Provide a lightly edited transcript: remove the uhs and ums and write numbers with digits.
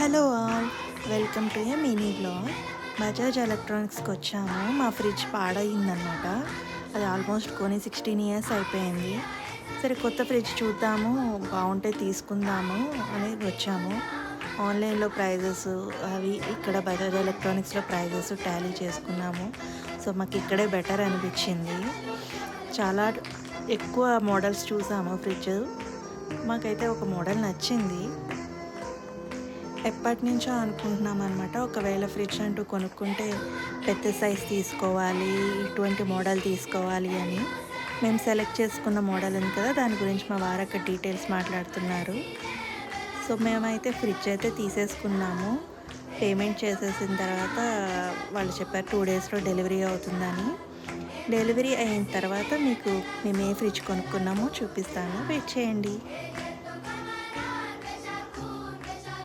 Hello all, welcome to a mini blog. Bajaj ఎలక్ట్రానిక్స్కి వచ్చాము. మా ఫ్రిడ్జ్ పాడయిందనమాట. అది ఆల్మోస్ట్ కొని 16 ఇయర్స్ అయిపోయింది. సరే కొత్త ఫ్రిడ్జ్ చూద్దాము, బాగుంటే తీసుకుందాము అని వచ్చాము. ఆన్లైన్లో ప్రైజెస్ అవి ఇక్కడ బజాజ్ ఎలక్ట్రానిక్స్లో ప్రైజెస్ టాలీ చేసుకున్నాము. సో మాకు ఇక్కడే బెటర్ అనిపించింది. చాలా ఎక్కువ మోడల్స్ చూసాము ఫ్రిడ్జ్. మాకైతే ఒక మోడల్ నచ్చింది. ఎప్పటి నుంచో అనుకుంటున్నాం అనమాట, ఒకవేళ ఫ్రిడ్జ్ అంటూ కొనుక్కుంటే పెద్ద సైజ్ తీసుకోవాలి, ఇటువంటి మోడల్ తీసుకోవాలి అని. మేము సెలెక్ట్ చేసుకున్న మోడల్ ఉంది కదా, దాని గురించి మా వారు అక్కడ డీటెయిల్స్ మాట్లాడుతున్నారు. సో మేమైతే ఫ్రిడ్జ్ అయితే తీసేసుకున్నాము. పేమెంట్ చేసేసిన తర్వాత వాళ్ళు చెప్పారు 2 డేస్లో డెలివరీ అవుతుందని. డెలివరీ అయిన తర్వాత మీకు మేము ఏ ఫ్రిడ్జ్ కొనుక్కున్నామో చూపిస్తాను, వెయిట్ చేయండి.